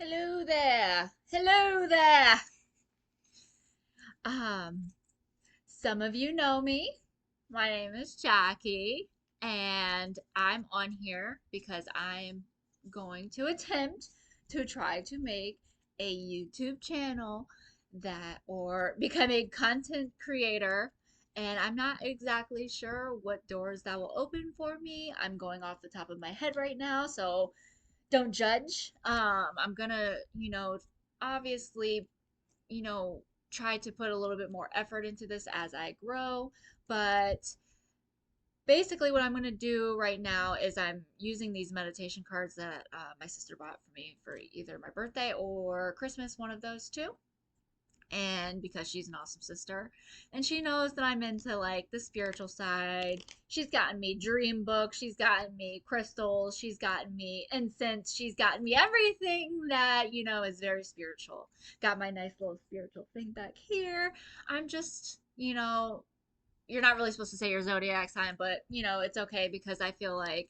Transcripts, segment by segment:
Hello there. Hello there. Um, some of you know me. My name is Jackie, and I'm on here because I'm going to attempt to try to make a YouTube channel that or become a content creator. And I'm not exactly sure what doors that will open for me. I'm going off the top of my head right now, so don't judge. I'm gonna, obviously, you know, try to put a little bit more effort into this as I grow. But basically, what I'm gonna do right now is I'm using these meditation cards that my sister bought for me for either my birthday or Christmas, one of those two, and because she's an awesome sister and she knows that I'm into like the spiritual side. She's gotten me dream books, she's gotten me crystals, she's gotten me incense, she's gotten me everything that is very spiritual. Got my nice little spiritual thing back here. I'm just, you're not really supposed to say your zodiac sign, but it's okay because I feel like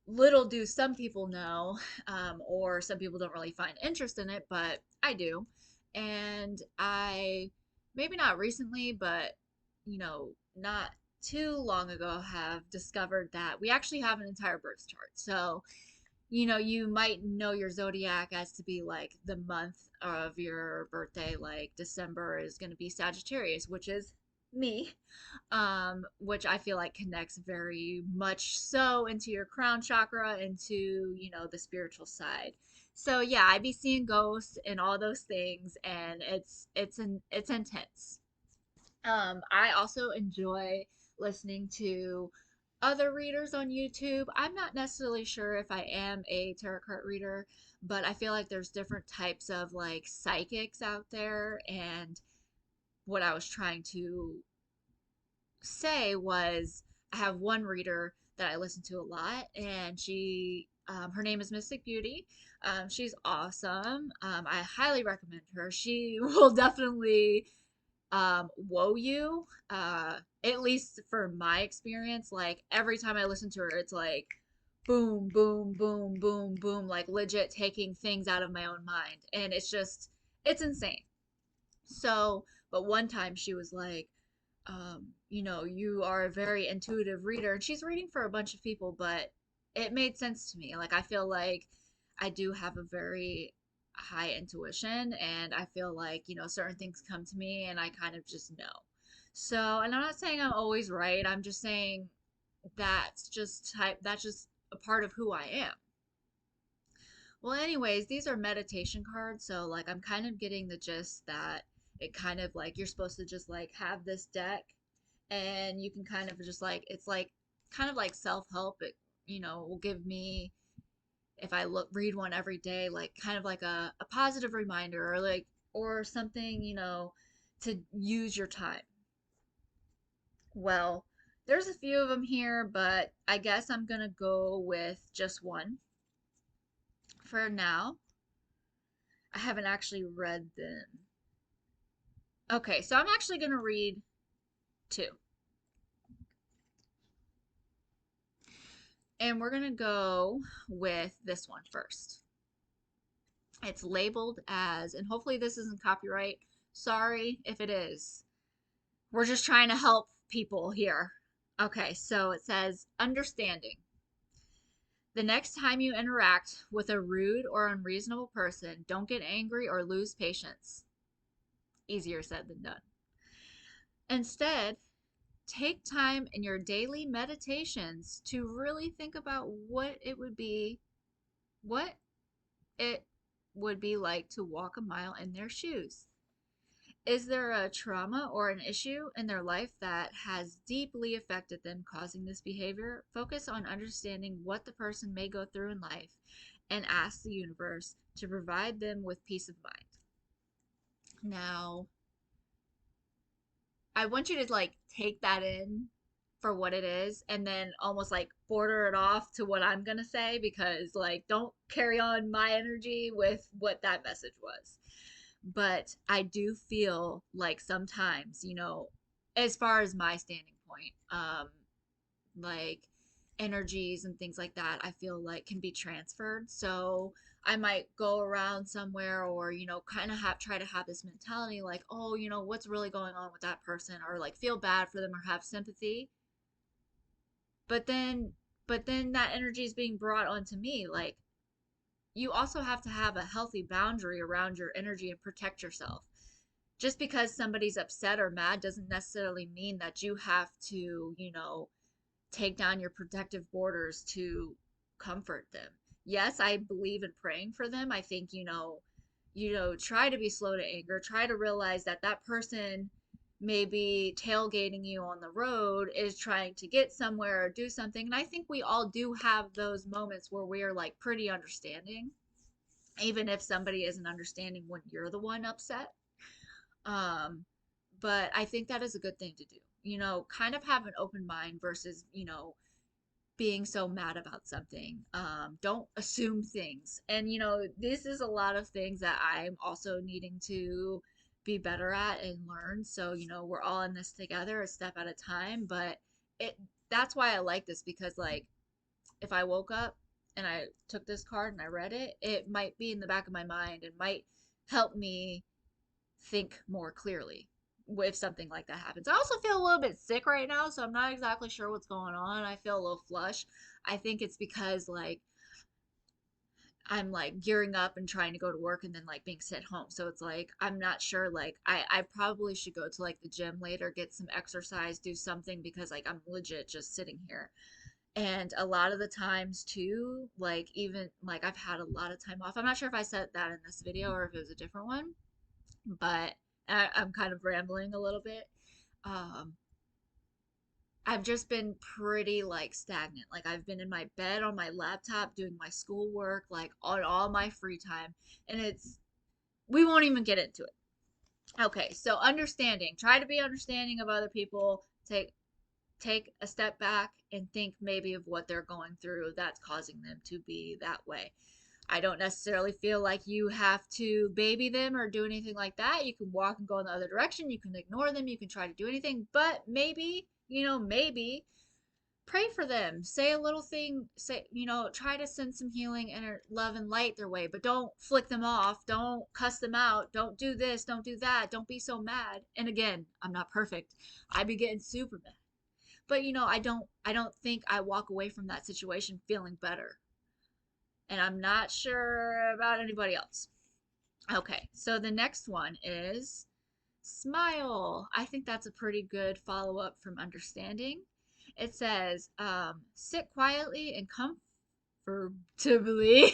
little do some people know, or some people don't really find interest in it, but I do. And I, maybe not recently, but not too long ago, have discovered that we actually have an entire birth chart. So, you might know your zodiac as to be like the month of your birthday, like December is going to be Sagittarius, which is me, which I feel like connects very much so into your crown chakra, into, the spiritual side. So yeah, I be seeing ghosts and all those things, and it's intense. I also enjoy listening to other readers on YouTube. I'm not necessarily sure if I am a tarot card reader, but I feel like there's different types of like psychics out there, and what I was trying to say was I have one reader that I listen to a lot, and her name is Mystic Beauty. She's awesome. I highly recommend her. She will definitely woe you. At least for my experience, like every time I listen to her, it's like boom, boom, boom, boom, boom, like legit taking things out of my own mind, and it's insane. So, but one time she was like, you are a very intuitive reader. And she's reading for a bunch of people, but it made sense to me. Like, I feel like I do have a very high intuition, and I feel like, certain things come to me and I kind of just know. So, and I'm not saying I'm always right. I'm just saying that's just a part of who I am. Well, anyways, these are meditation cards, so like I'm kind of getting the gist that it kind of like you're supposed to just like have this deck, and you can kind of just like it's like kind of like self-help. It will give me, if I read one every day, like kind of like a positive reminder, or like or something, to use your time. Well, there's a few of them here, but I guess I'm gonna go with just one for now. I haven't actually read them. Okay, so I'm actually going to read two. And we're going to go with this one first. It's labeled as, and hopefully this isn't copyright. Sorry if it is. We're just trying to help people here. Okay, so it says understanding. The next time you interact with a rude or unreasonable person, don't get angry or lose patience. Easier said than done. Instead, take time in your daily meditations to really think about what it would be like to walk a mile in their shoes. Is there a trauma or an issue in their life that has deeply affected them, causing this behavior? Focus on understanding what the person may go through in life and ask the universe to provide them with peace of mind. Now, I want you to like take that in for what it is, and then almost like border it off to what I'm going to say, because like don't carry on my energy with what that message was. But I do feel like sometimes, as far as my standing point, like energies and things like that, I feel like can be transferred. So I might go around somewhere, or kind of have try to have this mentality like, oh, what's really going on with that person, or like feel bad for them or have sympathy. But then that energy is being brought onto me. Like, you also have to have a healthy boundary around your energy and protect yourself. Just because somebody's upset or mad doesn't necessarily mean that you have to, take down your protective borders to comfort them. Yes, I believe in praying for them. I think, try to be slow to anger, try to realize that that person maybe tailgating you on the road is trying to get somewhere or do something. And I think we all do have those moments where we are like pretty understanding, even if somebody isn't understanding when you're the one upset. Um, but I think that is a good thing to do. Kind of have an open mind versus, being so mad about something. Don't assume things. And, this is a lot of things that I'm also needing to be better at and learn. So, we're all in this together, a step at a time. But it that's why I like this, because, like, if I woke up and I took this card and I read it, it might be in the back of my mind and might help me think more clearly if something like that happens. I also feel a little bit sick right now, so I'm not exactly sure what's going on. I feel a little flush. I think it's because like I'm like gearing up and trying to go to work and then like being sent home. So it's like I'm not sure, like I probably should go to like the gym later, get some exercise, do something, because like I'm legit just sitting here. And a lot of the times too, like even like I've had a lot of time off. I'm not sure if I said that in this video or if it was a different one, but I'm kind of rambling a little bit. Um, I've just been pretty like stagnant. Like I've been in my bed on my laptop doing my schoolwork, like on all my free time, and we won't even get into it. Okay, so understanding. Try to be understanding of other people. Take a step back and think maybe of what they're going through that's causing them to be that way. I don't necessarily feel like you have to baby them or do anything like that. You can walk and go in the other direction. You can ignore them. You can try to do anything, but maybe, maybe pray for them. Say a little thing. Say, try to send some healing and love and light their way, but don't flick them off. Don't cuss them out. Don't do this. Don't do that. Don't be so mad. And again, I'm not perfect. I be getting super mad. But I don't think I walk away from that situation feeling better. And I'm not sure about anybody else. Okay, so the next one is smile. I think that's a pretty good follow up from understanding. It says, sit quietly and comfortably.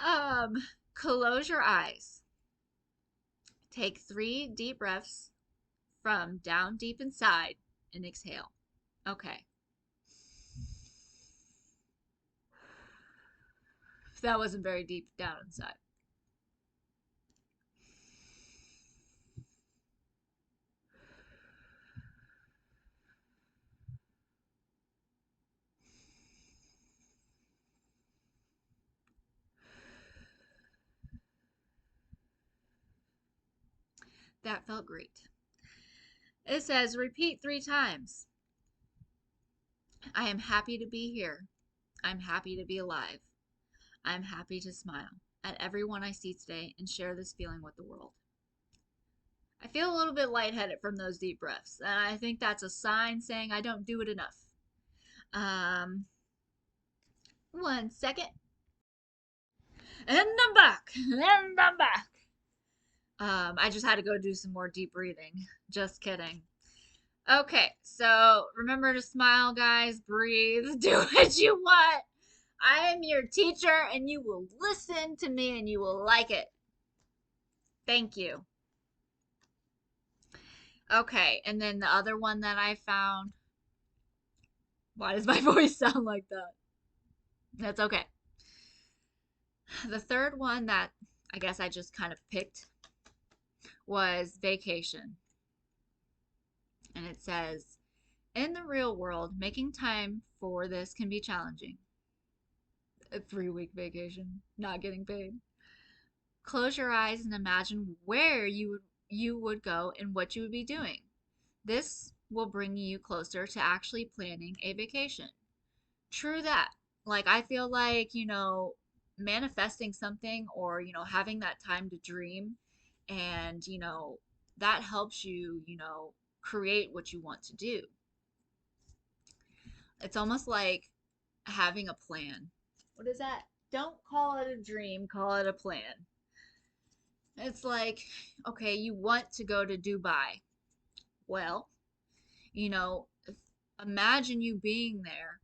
um, Close your eyes. Take 3 deep breaths from down deep inside and exhale. Okay, that wasn't very deep down inside. That felt great. It says, repeat 3 times. I am happy to be here. I'm happy to be alive. I'm happy to smile at everyone I see today and share this feeling with the world. I feel a little bit lightheaded from those deep breaths, and I think that's a sign saying I don't do it enough. Um, 1 second. And I'm back. And I'm back. I just had to go do some more deep breathing. Just kidding. Okay, so remember to smile, guys. Breathe. Do what you want. I am your teacher, and you will listen to me and you will like it. Thank you. Okay, and then the other one that I found. Why does my voice sound like that? That's okay. The third one that I guess I just kind of picked was vacation. And it says, in the real world, making time for this can be challenging. A 3 week vacation, not getting paid. Close your eyes and imagine where you would go and what you would be doing. This will bring you closer to actually planning a vacation. True that. Like, I feel like, manifesting something or, having that time to dream and, that helps you, create what you want to do. It's almost like having a plan. What is that? Don't call it a dream, call it a plan. It's like, okay, you want to go to Dubai. Well, you know, imagine you being there.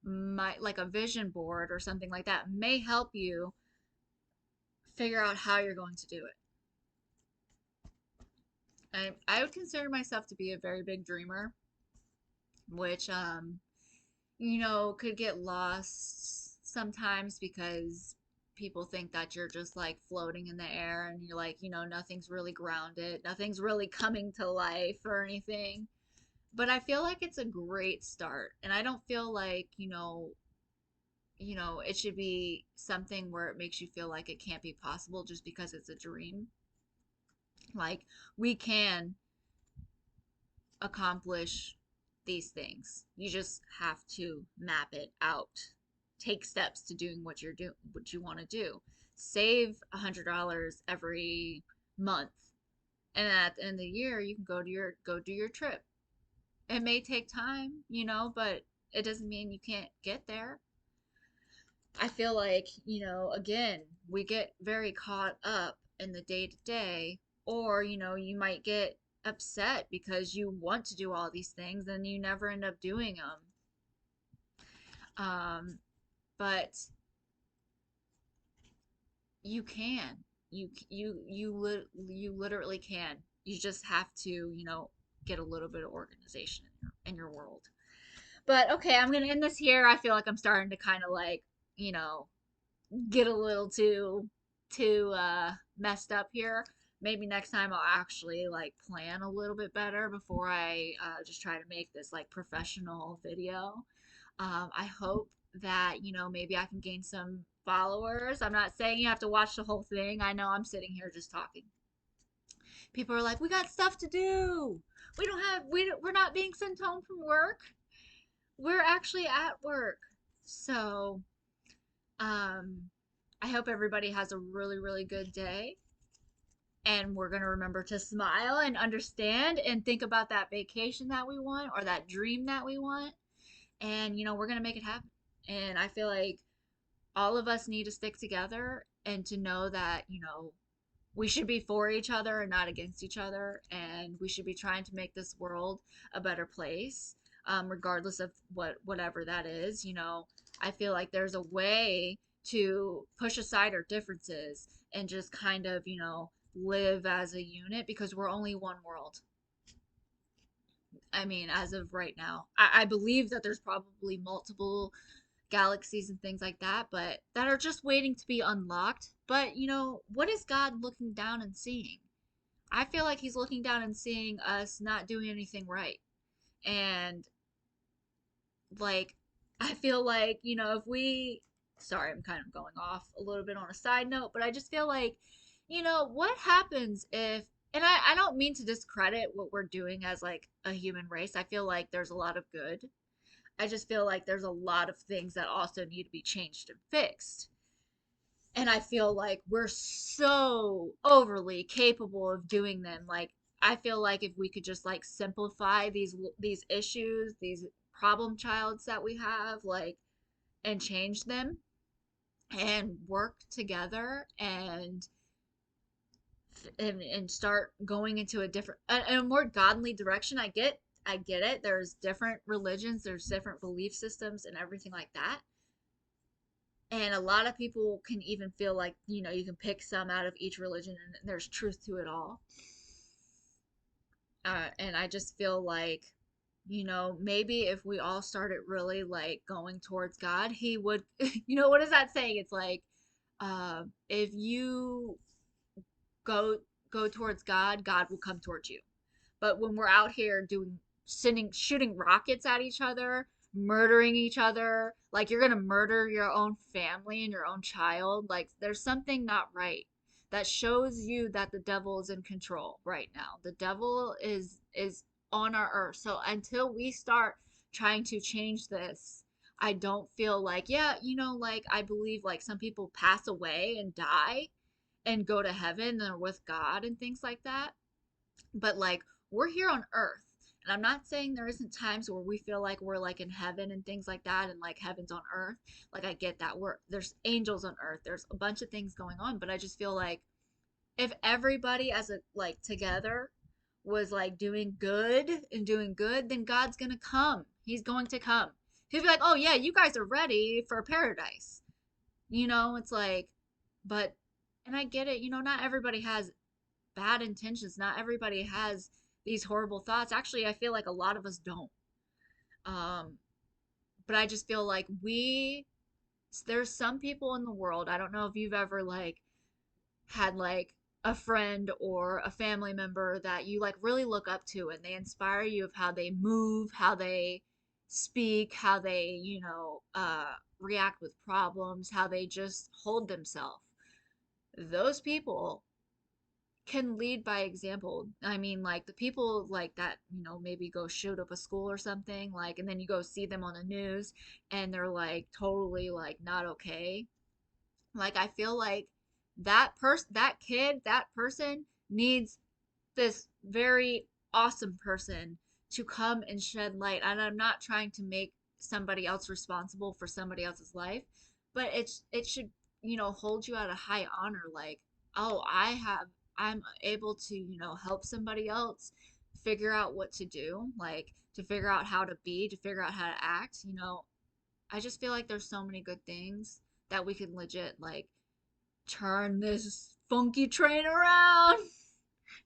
Might like a vision board or something like that may help you figure out how you're going to do it. I would consider myself to be a very big dreamer, which could get lost sometimes because people think that you're just like floating in the air and you're like, nothing's really grounded, nothing's really coming to life or anything. But I feel like it's a great start, and I don't feel like, it should be something where it makes you feel like it can't be possible just because it's a dream. Like, we can accomplish these things. You just have to map it out. Take steps to doing what you want to do. Save $100 every month. And at the end of the year, you can go do your trip. It may take time, but it doesn't mean you can't get there. I feel like, again, we get very caught up in the day to day, or, you might get upset because you want to do all these things and you never end up doing them. Um, but you can. You literally can. You just have to, get a little bit of organization in your world. But okay, I'm gonna end this here. I feel like I'm starting to kind of like, you know, get a little too messed up here. Maybe next time I'll actually like plan a little bit better before I just try to make this like professional video. I hope that, maybe I can gain some followers. I'm not saying you have to watch the whole thing. I know I'm sitting here just talking. People are like, we got stuff to do. We're not being sent home from work. We're actually at work. So, um, I hope everybody has a really, really good day. And we're going to remember to smile and understand and think about that vacation that we want or that dream that we want. And, we're going to make it happen. And I feel like all of us need to stick together and to know that, we should be for each other and not against each other. And we should be trying to make this world a better place, regardless of whatever that is. I feel like there's a way to push aside our differences and just kind of, live as a unit because we're only one world. I mean, as of right now, I believe that there's probably multiple galaxies and things like that, but that are just waiting to be unlocked. But, what is God looking down and seeing? I feel like he's looking down and seeing us not doing anything right. And, like, I feel like, if we, sorry, I'm kind of going off a little bit on a side note, but I just feel like, what happens if, and I don't mean to discredit what we're doing as like a human race. I feel like there's a lot of good. I just feel like there's a lot of things that also need to be changed and fixed. And I feel like we're so overly capable of doing them. Like, I feel like if we could just like simplify these issues, these problem childs that we have, like, and change them and work together and start going into a more godly direction. I get it. There's different religions, there's different belief systems and everything like that. And a lot of people can even feel like, you can pick some out of each religion and there's truth to it all. And I just feel like, maybe if we all started really like going towards God, he would, what is that saying? It's like, if you go go towards God, God will come towards you. But when we're out here shooting rockets at each other, murdering each other, like you're gonna murder your own family and your own child, like there's something not right. That shows you that the devil is in control right now. The devil is on our earth. So until we start trying to change this, I don't feel like, yeah, like I believe like some people pass away and die and go to heaven and are with God and things like that. But like we're here on earth. And I'm not saying there isn't times where we feel like we're like in heaven and things like that and like heaven's on earth. Like I get that. There's angels on earth. There's a bunch of things going on, but I just feel like if everybody as a like together was like doing good, then God's gonna come. He's going to come. He'll be like, oh yeah, you guys are ready for paradise. It's like, but, and I get it, not everybody has bad intentions. Not everybody has these horrible thoughts. Actually, I feel like a lot of us don't. Um, but I just feel like there's some people in the world, I don't know if you've ever like had like a friend or a family member that you like really look up to and they inspire you of how they move, how they speak, how they, react with problems, how they just hold themselves. Those people can lead by example. I mean, like the people like that, maybe go shoot up a school or something, like, and then you go see them on the news and they're like totally like not okay. Like I feel like that kid, that person needs this very awesome person to come and shed light. And I'm not trying to make somebody else responsible for somebody else's life, but it should, hold you at a high honor. Like, oh, I'm able to, help somebody else figure out what to do, like to figure out how to be, to figure out how to act. I just feel like there's so many good things that we can legit like turn this funky train around.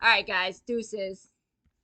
All right, guys, deuces.